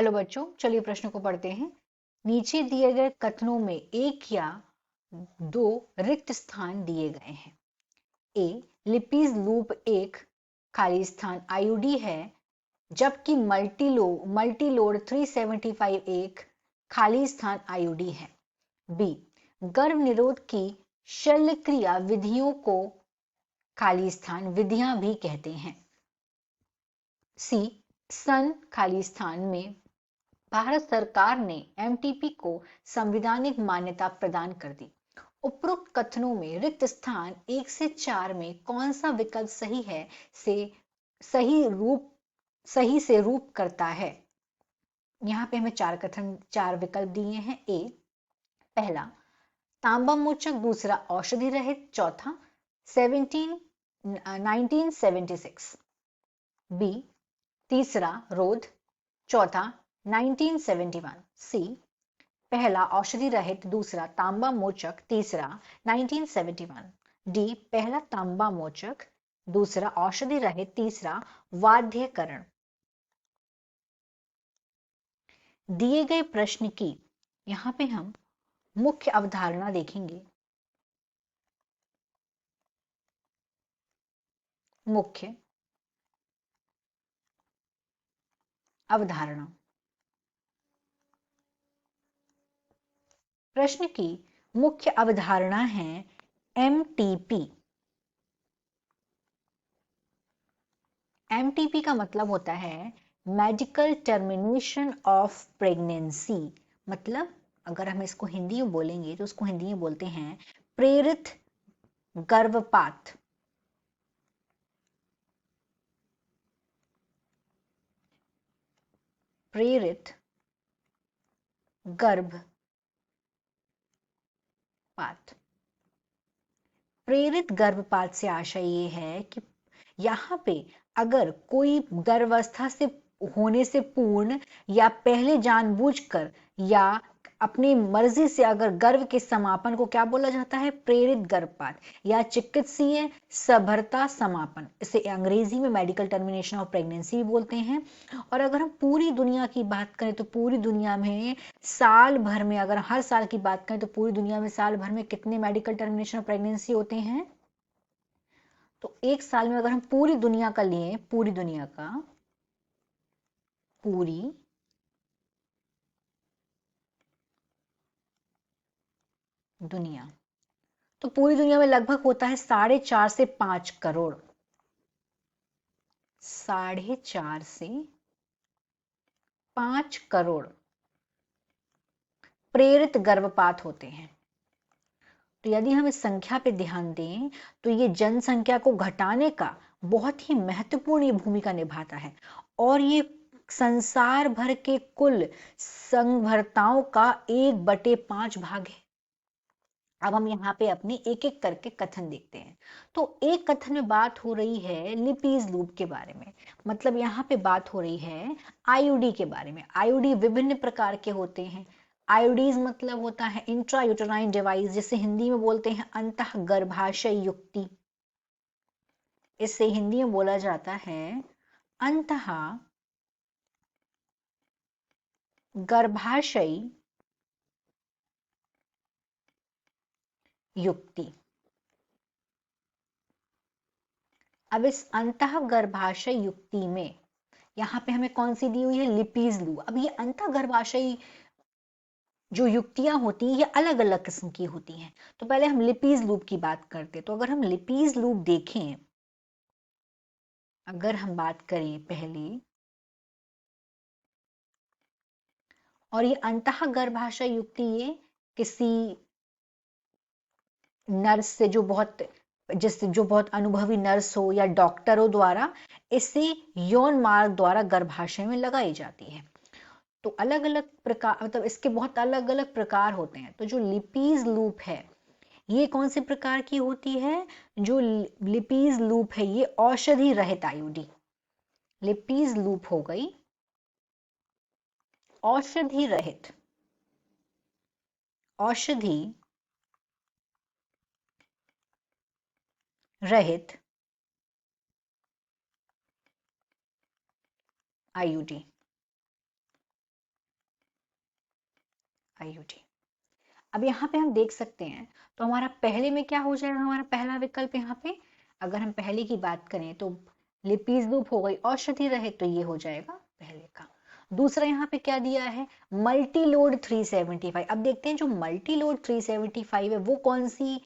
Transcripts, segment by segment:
Hello बच्चों, चलिए प्रश्न को पढ़ते हैं। नीचे दिए गए कथनों में एक या दो रिक्त स्थान दिए गए हैं। ए, लिपीज लूप एक खाली स्थान आईयूडी है, जबकि मल्टीलोड 375 एक खाली स्थान आईयूडी है। बी, गर्भ निरोध की शल्य क्रिया विधियों को खाली स्थान विधियां भी कहते हैं। सी, सन खाली स्थान में भारत सरकार ने एमटीपी को संवैधानिक मान्यता प्रदान कर दी। उपरोक्त कथनों में रिक्त स्थान 1 से 4 में कौन सा विकल्प सही से रूप करता है? यहाँ पे हमें चार विकल्प दिए हैं। ए, पहला तांबा मोचक, दूसरा औषधि रहित, चौथा 1976। बी, तीसरा रोध, चौथा 1971। सी, पहला औषधि रहित, दूसरा तांबा मोचक, तीसरा 1971। डी, पहला तांबा मोचक, दूसरा औषधि रहित, तीसरा वाद्यकरण। दिए गए प्रश्न की यहां पे हम मुख्य अवधारणा देखेंगे। मुख्य अवधारणा, प्रश्न की मुख्य अवधारणा है एमटीपी। एमटीपी का मतलब होता है मेडिकल टर्मिनेशन ऑफ प्रेगनेंसी। मतलब अगर हम इसको हिंदी में बोलेंगे तो उसको हिंदी में बोलते हैं प्रेरित गर्भपात। प्रेरित गर्भपात। प्रेरित गर्भपात से आशय ये है कि यहाँ पे अगर कोई गर्भावस्था से होने से पूर्ण या पहले जानबूझकर या अपनी मर्जी से अगर गर्भ के समापन को क्या बोला जाता है? प्रेरित गर्भपात या चिकित्सीय सभरता समापन। इसे अंग्रेजी में मेडिकल टर्मिनेशन ऑफ प्रेगनेंसी बोलते हैं। और अगर हम पूरी दुनिया की बात करें तो पूरी दुनिया में साल भर में, अगर हर साल की बात करें तो पूरी दुनिया में साल भर में कितने मेडिकल टर्मिनेशन ऑफ प्रेगनेंसी होते हैं? तो एक साल में अगर हम पूरी दुनिया का लिए, पूरी दुनिया तो पूरी दुनिया में लगभग होता है 4.5 से 5 करोड़। 4.5 से 5 करोड़ प्रेरित गर्भपात होते हैं। तो यदि हम इस संख्या पे ध्यान दें तो ये जनसंख्या को घटाने का बहुत ही महत्वपूर्ण भूमिका निभाता है और ये संसार भर के कुल संभरताओं का 1/5 भाग है। अब हम यहाँ पे अपने एक एक करके कथन देखते हैं। तो एक कथन में बात हो रही है लिपीज लूप के बारे में, मतलब यहाँ पे बात हो रही है आईयूडी के बारे में। आईयूडी विभिन्न प्रकार के होते हैं। आईयूडीज मतलब होता है इंट्रा यूटेराइन डिवाइस, जिसे हिंदी में बोलते हैं अंतः गर्भाशय युक्ति। इसे हिंदी में बोला जाता है अंतः गर्भाशय युक्ति। अब इस अंतः गर्भाशय युक्ति में यहाँ पे हमें कौन सी दी हुई है? लिपीज लूप। अब ये अंतः गर्भाशय जो युक्तियां होती हैं ये अलग अलग किस्म की होती हैं। तो पहले हम लिपीज लूप की बात करते हैं। तो अगर हम लिपीज लूप देखें, अगर हम बात करें पहले, और ये अंतः गर्भाशय युक्ति ये किसी नर्स से जो बहुत अनुभवी नर्स हो या डॉक्टरों द्वारा इसे यौन मार्ग द्वारा गर्भाशय में लगाई जाती है। तो अलग अलग प्रकार, मतलब इसके बहुत अलग अलग प्रकार होते हैं। तो जो लिपीज लूप है ये कौन से प्रकार की होती है? जो लिपीज लूप है ये औषधि रहित आईयूडी। लिपीज लूप हो गई औषधि रहित, औषधि रहित आईयूडी। आयोडीन। अब यहाँ पे हम देख सकते हैं, तो हमारा पहले में क्या हो जाएगा, हमारा पहला विकल्प यहाँ पे, अगर हम पहले की बात करें तो लिपिज लूप हो गई, औषधि रहित, तो ये हो जाएगा पहले का। दूसरा यहाँ पे क्या दिया है, मल्टी लोड 375। अब देखते हैं जो मल्टी लोड 375 है वो कौन सी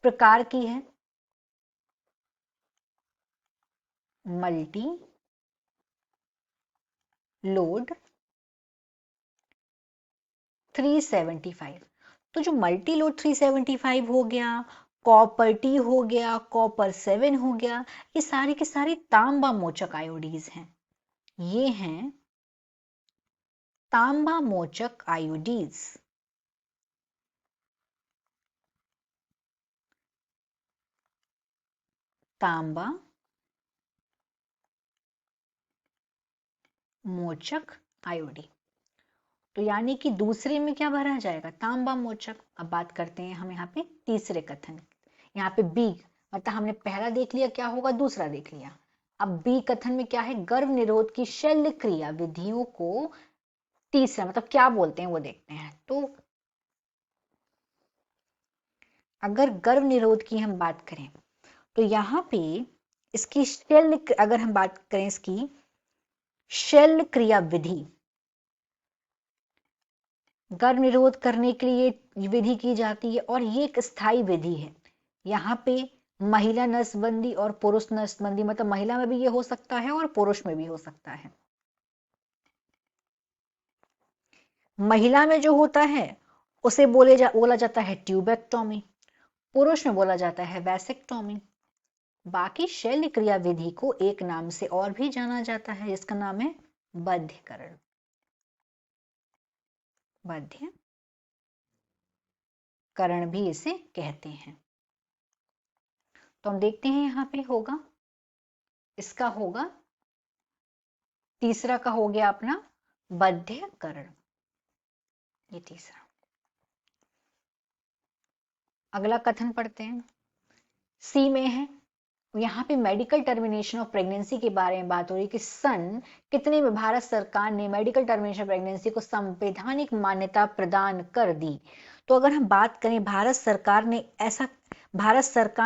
प्रकार की है। मल्टी लोड 375, तो जो मल्टी लोड 375 हो गया, कॉपर टी हो गया, कॉपर 7 हो गया, ये सारी की सारी तांबा मोचक आयोडीज हैं। ये हैं तांबा मोचक आयोडीज। तांबा मोचक आयोडीन, तो यानी कि दूसरे में क्या भरा जाएगा, तांबा मोचक। अब बात करते हैं हम यहाँ पे तीसरे कथन, यहाँ पे बी, मतलब हमने पहला देख लिया क्या होगा, दूसरा देख लिया। अब बी कथन में क्या है, गर्भ निरोध की शल्य क्रिया विधियों को तीसरा मतलब क्या बोलते हैं वो देखते हैं। तो अगर गर्भ निरोध की हम बात करें तो यहाँ पे इसकी शल्य, अगर हम बात करें इसकी शल्य क्रिया विधि, गर्भ निरोध करने के लिए विधि की जाती है और ये एक स्थायी विधि है। यहाँ पे महिला नसबंदी और पुरुष नसबंदी, मतलब महिला में भी ये हो सकता है और पुरुष में भी हो सकता है। महिला में जो होता है उसे बोला जाता है ट्यूबेक्टोमी, पुरुष में बोला जाता है वैसेक्टोमी। बाकी शल्य क्रिया विधि को एक नाम से और भी जाना जाता है जिसका नाम है बध्यकरण। बध्यकरण भी इसे कहते हैं। तो हम देखते हैं यहाँ पे होगा, इसका होगा तीसरा का हो गया अपना बध्यकरण, ये तीसरा। अगला कथन पढ़ते हैं, सी में है, यहाँ पे मेडिकल टर्मिनेशन ऑफ प्रेगनेंसी के बारे में बात हो रही है कि सन कितने में भारत सरकार ने मेडिकल टर्मिनेशन प्रेगनेंसी को संवैधानिक मान्यता प्रदान कर दी। तो अगर हम बात करें भारत सरकार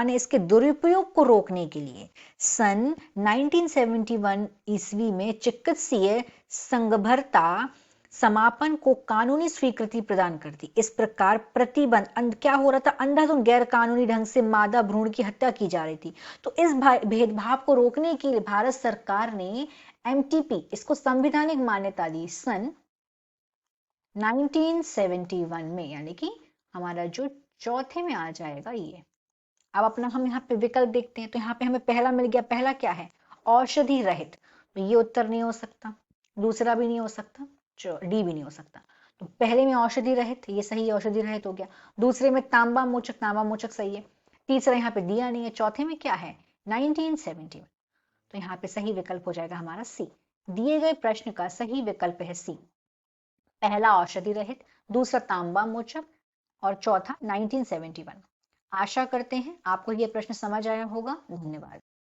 ने इसके दुरुपयोग को रोकने के लिए सन 1971 ईस्वी में चिकित्सीय संघर्षता समापन को कानूनी स्वीकृति प्रदान कर दी। इस प्रकार प्रतिबंध क्या हो रहा था, अंधाधुंध गैर कानूनी ढंग से मादा भ्रूण की हत्या की जा रही थी। तो इस भेदभाव को रोकने के लिए भारत सरकार ने एमटीपी, इसको संवैधानिक मान्यता दी सन 1971 में, यानी कि हमारा जो चौथे में आ जाएगा ये। अब अपना हम यहाँ पे विकल्प देखते हैं, तो यहाँ पे हमें पहला मिल गया। पहला क्या है, औषधि रहित, तो ये उत्तर नहीं हो सकता, दूसरा भी नहीं हो सकता, डी भी नहीं हो सकता। तो पहले में औषधि रहित, ये सही है, औषधि रहित हो गया। दूसरे में तांबा मोचक सही है। तीसरा यहाँ पे दिया नहीं है। चौथे में क्या है, 1970 में, तो यहाँ पे सही विकल्प हो जाएगा हमारा सी। दिए गए प्रश्न का सही विकल्प है सी, पहला औषधि रहित, दूसरा तांबा मोचक और चौथा 1971। आशा करते हैं आपको ये प्रश्न समझ आया होगा। धन्यवाद।